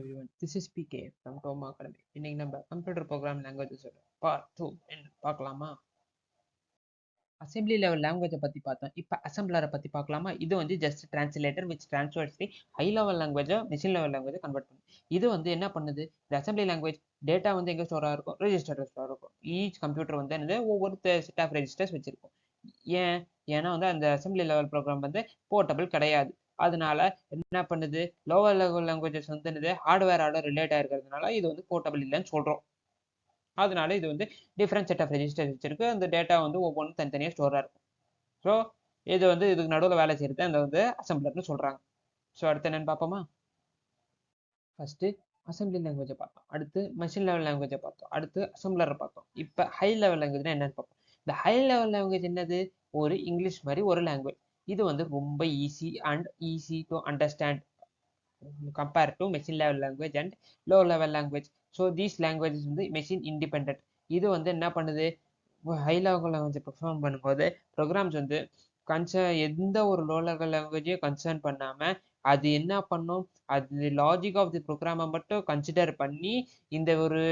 everyone. This is PK from Tom Academy. இன்னைக்கு நம்ம computer program லாங்குவேஜஸோட part 2 பார்க்கலாமா? Assembly level லாங்குவேஜை பற்றி பார்த்தோம். இப்போ அசம்பிளரை பற்றி பார்க்கலாமா? இது வந்து just translator which transfers the high level லாங்குவேஜை மிஷின் லெவல் லாங்குவேஜை கன்வெர்ட் பண்ணும். இது வந்து என்ன பண்ணுது? இந்த அசெம்பிளி லாங்குவேஜ் டேட்டா வந்து எங்கே ஸ்டோராக இருக்கும்? ரெஜிஸ்டரில் ஸ்டோர் இருக்கும். ஈச் கம்ப்யூட்டர் வந்து என்னது ஒவ்வொரு செட் ஆஃப் ரெஜிஸ்டர்ஸ் வச்சிருக்கும். ஏன்னா வந்து அந்த அசெம்பிளி லெவல் ப்ரோக்ராம் வந்து போர்ட்டபிள் கிடையாது. அதனால என்ன பண்ணுது? லோவர் லெவல் லாங்குவேஜஸ் வந்து என்னது ஹார்ட்வேரோட ரிலேட் ஆயிருக்கிறதுனால இது வந்து போர்ட்டபிள் இல்லைன்னு சொல்கிறோம். அதனால இது வந்து டிஃப்ரெண்ட் செட் ஆஃப் ரெஜிஸ்டர்ஸ் வச்சிருக்கு. அந்த டேட்டா வந்து ஒவ்வொன்றும் தனித்தனியாக ஸ்டோராக இருக்கும். ஸோ இது வந்து இதுக்கு நடுவில் வேலை செய்யறது அந்த வந்து அசம்பிளர்னு சொல்கிறாங்க. ஸோ அடுத்து என்னன்னு பார்ப்போமா? ஃபர்ஸ்ட்டு அசம்பிளி லாங்குவேஜை பார்த்தோம், அடுத்து மெஷின் லெவல் லாங்குவேஜை பார்த்தோம், அடுத்து அசம்பிளரை பார்த்தோம். இப்போ ஹை லெவல் லாங்குவேஜ்னா என்னன்னு பார்ப்போம். இந்த ஹை லெவல் லாங்குவேஜ் என்னது? ஒரு இங்கிலீஷ் மாதிரி ஒரு லாங்குவேஜ். இது வந்து ரொம்ப easy to understand compared to machine level language and low level language. So these languages வந்து machine independent. இது வந்து என்ன பண்ணுது? ஹை லெவல் லாங்குவேஜ் பெர்ஃபார்ம் பண்ணும்போது ப்ரோக்ராம்ஸ் வந்து எந்த ஒரு லோ லெவல் லாங்குவேஜையும் கன்சர்ன் பண்ணாம அது என்ன பண்ணும்? அது லாஜிக் ஆஃப் தி ப்ரோக்ராமை மட்டும் கன்சிடர் பண்ணி இந்த ஒரு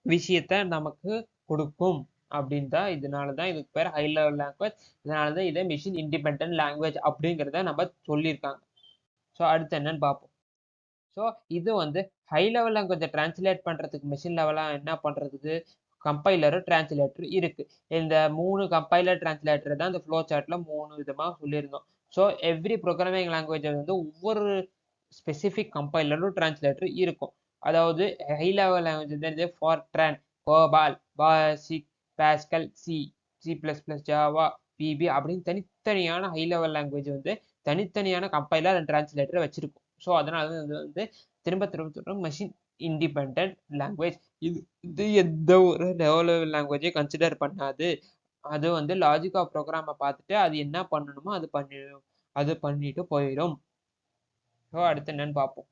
விஷயத்த நமக்கு கொடுக்கும் அப்படின்னு தான். இதனால தான் இதுக்கு பேர் ஹை லெவல் லாங்குவேஜ். இதனால தான் இதை மிஷின் இண்டிபெண்டன்ட் லாங்குவேஜ் அப்படிங்கிறத நம்ம சொல்லியிருக்காங்க. ஸோ அடுத்து என்னன்னு பார்ப்போம். ஸோ இது வந்து ஹை லெவல் லாங்குவேஜை டிரான்ஸ்லேட் பண்ணுறதுக்கு மிஷின் லெவலாக என்ன பண்ணுறதுக்கு கம்பைலரும் டிரான்ஸ்லேட்டர் இருக்கு. இந்த 3 கம்பைலர் டிரான்ஸ்லேட்டர் தான் இந்த ஃப்ளோ சார்ட்ல 3 விதமாக சொல்லியிருந்தோம். ஸோ எவ்ரி ப்ரோக்ராமிங் லாங்குவேஜ் வந்து ஒவ்வொரு ஸ்பெசிஃபிக் கம்பைலரும் டிரான்ஸ்லேட்டர் இருக்கும். அதாவது ஹை லெவல் லாங்குவேஜ் வந்து ஃபார்ட்ரான், கோபால், பாசிக், பாஸ்கல், சி++, ஜாவா, பிபி அப்படின்னு தனித்தனியான ஹை லெவல் லாங்குவேஜ் வந்து தனித்தனியான கம்பைலர் அண்ட் டிரான்ஸ்லேட்டர் வச்சிருக்கும். ஸோ அதனால இது வந்து திரும்ப மெஷின் இண்டிபெண்ட் லாங்குவேஜ். இது எந்த ஒரு லெவல் லாங்குவேஜை கன்சிடர் பண்ணாது. அது வந்து லாஜிக் ஆஃப் ப்ரோக்ராமை பார்த்துட்டு அது என்ன பண்ணணுமோ அது பண்ணிட்டு போயிடும். ஸோ அடுத்து என்னன்னு பார்ப்போம்.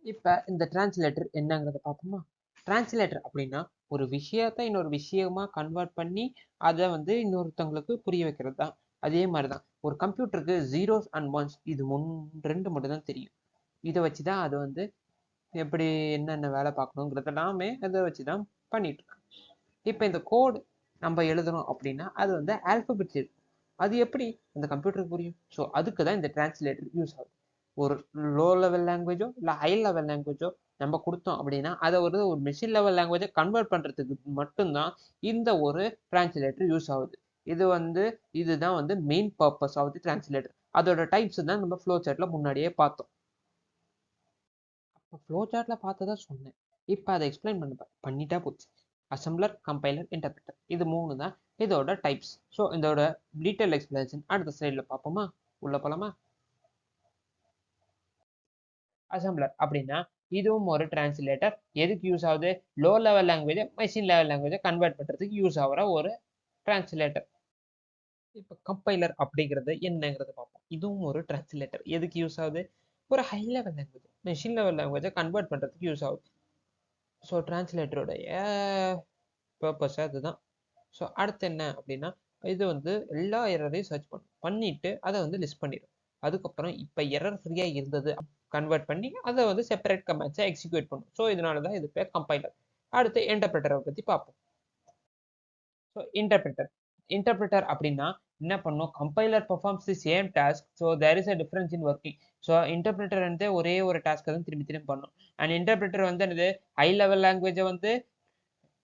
இப்போ இந்த டிரான்ஸ்லேட்டர் என்னங்கிறத பார்ப்போமா? டிரான்ஸ்லேட்டர் அப்படின்னா ஒரு விஷயத்தை இன்னொரு விஷயமா கன்வெர்ட் பண்ணி அதை வந்து இன்னொருத்தவங்களுக்கு புரிய வைக்கிறது தான். அதே மாதிரி தான் ஒரு கம்ப்யூட்டருக்கு ஜீரோஸ் அண்ட் ஒன்ஸ் இது 2 மட்டும் தான் தெரியும். இதை வச்சு தான் அது வந்து எப்படி என்னென்ன வேலை பார்க்கணுங்கிறதெல்லாமே அதை வச்சு தான் பண்ணிட்டு இருக்கோம். இப்போ இந்த கோடு நம்ம எழுதணும் அப்படின்னா அது வந்து ஆல்பபெட்ஸ் இருக்கும். அது எப்படி அந்த கம்ப்யூட்டருக்கு புரியும்? ஸோ அதுக்கு தான் இந்த டிரான்ஸ்லேட்டர் யூஸ் ஆகுது. ஒரு லோ லெவல் லாங்குவேஜோ இல்லை ஹை லெவல் லாங்குவேஜோ நம்ம கொடுத்தோம் அப்படின்னா அதை ஒரு மெஷின் லெவல் லாங்குவேஜை கன்வெர்ட் பண்ணுறதுக்கு மட்டும்தான் இந்த ஒரு டிரான்ஸ்லேட்டர் யூஸ் ஆகுது. இதுதான் வந்து main purpose of the translator. அதோட டைப்ஸ் தான் நம்ம ஃப்ளோ சார்ட்ல முன்னாடியே பார்த்தோம். அப்போ ஃப்ளோ சார்ட்ல பார்த்ததா சொன்னேன். இப்போ அதை எக்ஸ்பிளைன் பண்ணிட்டா போச்சு. அசம்பிளர், கம்பைலர், இன்டர்பிரட்டர் இது 3 தான் இதோட டைப்ஸ். ஸோ இதோட டீட்டெயில் எக்ஸ்பிளனேஷன் அடுத்த ஸ்லைடில் பார்ப்போமா? உள்ள போலாமா? அசம்பிளர் அப்படின்னா இதுவும் ஒரு டிரான்ஸ்லேட்டர். எதுக்கு யூஸ் ஆகுது? லோ லெவல் லாங்குவேஜை மெஷின் லெவல் லாங்குவேஜை கன்வெர்ட் பண்ணுறதுக்கு யூஸ் ஆகிற ஒரு டிரான்ஸ்லேட்டர். இப்போ கம்பைலர் அப்படிங்கிறது என்னங்கிறத பார்ப்போம். இதுவும் ஒரு டிரான்ஸ்லேட்டர். எதுக்கு யூஸ் ஆகுது? ஒரு high level language machine level லாங்குவேஜை கன்வெர்ட் பண்ணுறதுக்கு யூஸ் ஆகுது. ஸோ டிரான்ஸ்லேட்டருடைய பர்பஸ் அதுதான். ஸோ அடுத்து என்ன அப்படின்னா இது வந்து எல்லா எரரையும் சர்ச் பண்ணிட்டு அதை வந்து லிஸ்ட் பண்ணிடும். அதுக்கப்புறம் இப்போ எரர் ஃப்ரீயாக இருந்தது கன்வெர்ட் பண்ணி அதை வந்து செப்பரேட் கமெண்ட்ஸை எக்ஸிக்யூட் பண்ணும். ஸோ இதனால தான் இது பேர் கம்பைலர். அடுத்து இன்டர்பிரட்டரை பற்றி பார்ப்போம். ஸோ இன்டர்பிரட்டர் அப்படின்னா என்ன பண்ணும்? Compiler performs the same task. So there is a difference in working. So interpreter வந்து ஒரே ஒரு டாஸ்க்கை தான் திரும்பி பண்ணும். அண்ட் இன்டர்பிரட்டர் வந்து என்னது ஹை லெவல் லாங்குவேஜை வந்து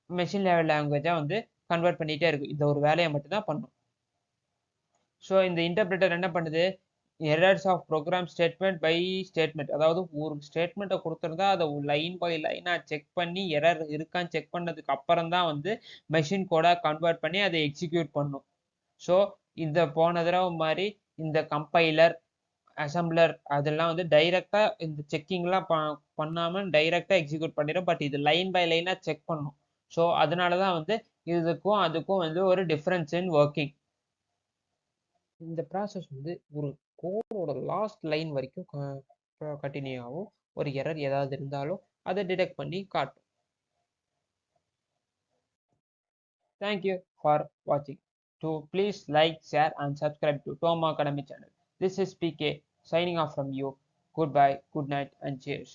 மெஷின் லெவல் லாங்குவேஜா வந்து கன்வெர்ட் பண்ணிட்டே இருக்கு. இந்த ஒரு வேலையை மட்டும் தான் பண்ணும். ஸோ இந்த இன்டர்பிரட்டர் என்ன பண்ணுது? Errors of program statement by statement, அதாவது ஒரு ஸ்டேட்மெண்ட்டை கொடுத்துருந்தா அதை லைன் பை லைனாக செக் பண்ணி எரர் இருக்கான்னு செக் பண்ணதுக்கு அப்புறம் தான் வந்து மெஷின் கோடாக கன்வெர்ட் பண்ணி அதை எக்ஸிக்யூட் பண்ணும். ஸோ இந்த போன தடவை மாதிரி இந்த கம்பைலர், அசம்பிளர் அதெல்லாம் வந்து டைரெக்டாக இந்த செக்கிங்லாம் பண்ணாமல் டைரெக்டாக எக்ஸிக்யூட் பண்ணிடும். பட் இது லைன் பை லைனாக செக் பண்ணும். ஸோ அதனால தான் வந்து இதுக்கும் அதுக்கும் வந்து ஒரு டிஃப்ரென்ஸ் இன் ஒர்க்கிங். இந்த ப்ராசஸ் வந்து ஒரு கோடோட லாஸ்ட் லைன் வரைக்கும் கண்டினியூ ஆகும். ஒரு எரர் ஏதாவது இருந்தாலும் அதை டிடெக்ட் பண்ணி காட்டும். தேங்க்யூ ஃபார் வாட்சிங். To please like, share and subscribe to Tom Academy channel. This is PK signing off from you. Goodbye, good night and cheers.